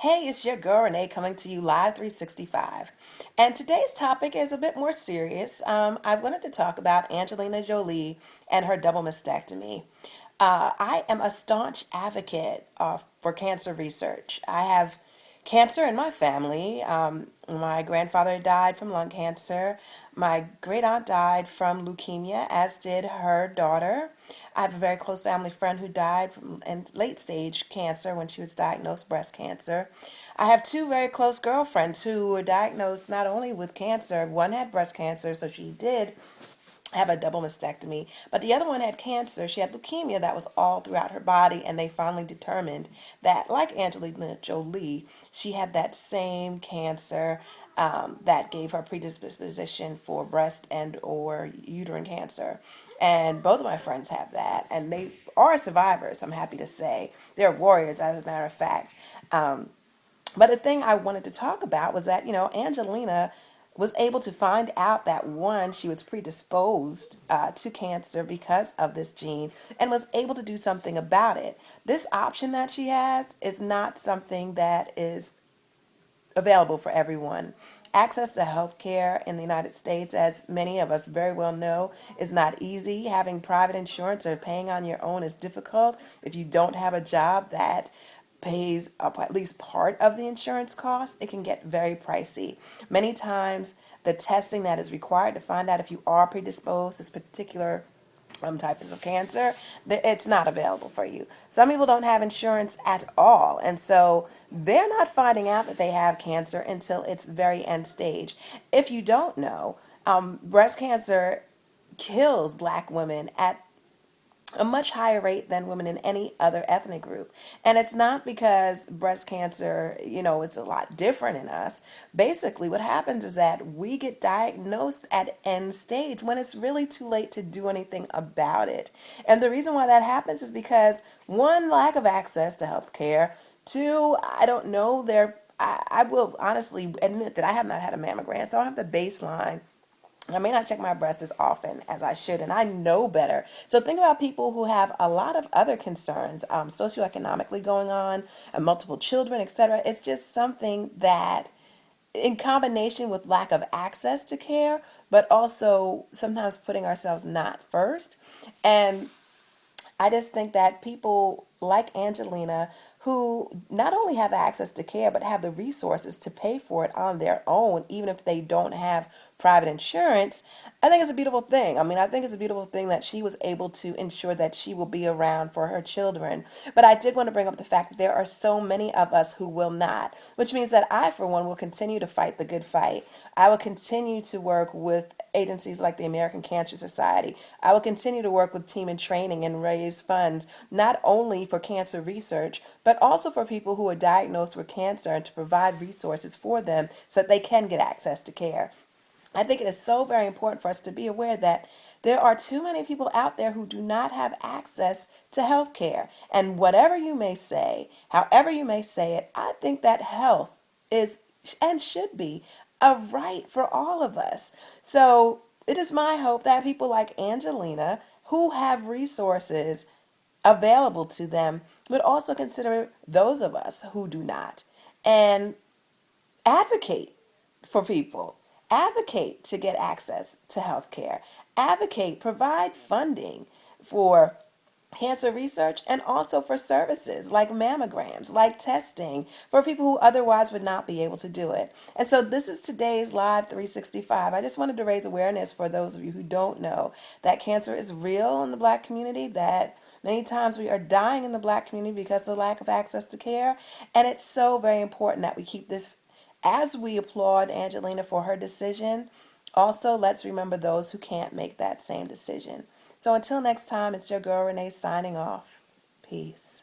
Hey, it's your girl Renee coming to you live 365. And today's topic is a bit more serious. I wanted to talk about Angelina Jolie and her double mastectomy. I am a staunch advocate for cancer research. I have cancer in my family. My grandfather died from lung cancer. My great aunt died from leukemia, as did her daughter. I have a very close family friend who died from late stage cancer when she was diagnosed breast cancer. I have two very close girlfriends who were diagnosed not only with cancer, one had breast cancer, so she did have a double mastectomy, but the other one had cancer. She had leukemia that was all throughout her body, and they finally determined that, like Angelina Jolie, she had that same cancer that gave her predisposition for breast and or uterine cancer. And both of my friends have that, and they are survivors, I'm happy to say. They're warriors, as a matter of fact. But the thing I wanted to talk about was that, Angelina was able to find out that one, she was predisposed to cancer because of this gene and was able to do something about it. This option that she has is not something that is available for everyone. Access to health care in the United States, as many of us very well know, is not easy. Having private insurance or paying on your own is difficult if you don't have a job that pays up at least part of the insurance cost. It can get very pricey. Many times, the testing that is required to find out if you are predisposed to this particular types of cancer, it's not available for you. Some people don't have insurance at all, and so they're not finding out that they have cancer until it's very end stage. If you don't know, breast cancer kills black women at a much higher rate than women in any other ethnic group. And it's not because breast cancer, it's a lot different in us. Basically, what happens is that we get diagnosed at end stage when it's really too late to do anything about it. And the reason why that happens is because one, lack of access to health care. Two, I don't know, I will honestly admit that I have not had a mammogram, so I don't have the baseline. I may not check my breasts as often as I should, and I know better. So think about people who have a lot of other concerns, socioeconomically going on, multiple children, etc. It's just something that, in combination with lack of access to care, but also sometimes putting ourselves not first. And I just think that people like Angelina, who not only have access to care, but have the resources to pay for it on their own, even if they don't have private insurance, I think it's a beautiful thing. I mean, I think it's a beautiful thing that she was able to ensure that she will be around for her children. But I did want to bring up the fact that there are so many of us who will not, which means that I, for one, will continue to fight the good fight. I will continue to work with agencies like the American Cancer Society. I will continue to work with Team in Training and raise funds, not only for cancer research, but also for people who are diagnosed with cancer, and to provide resources for them so that they can get access to care. I think it is so very important for us to be aware that there are too many people out there who do not have access to health care. And whatever you may say, however you may say it, I think that health is and should be a right for all of us. So it is my hope that people like Angelina, who have resources available to them, would also consider those of us who do not, and advocate for people, advocate to get access to health care, advocate, provide funding for cancer research, and also for services like mammograms, like testing for people who otherwise would not be able to do it. And so this is today's Live 365. I just wanted to raise awareness for those of you who don't know that cancer is real in the Black community, that many times we are dying in the Black community because of lack of access to care. And it's so very important that we keep this. As we applaud Angelina for her decision, also let's remember those who can't make that same decision. So until next time, it's your girl Renee signing off. Peace.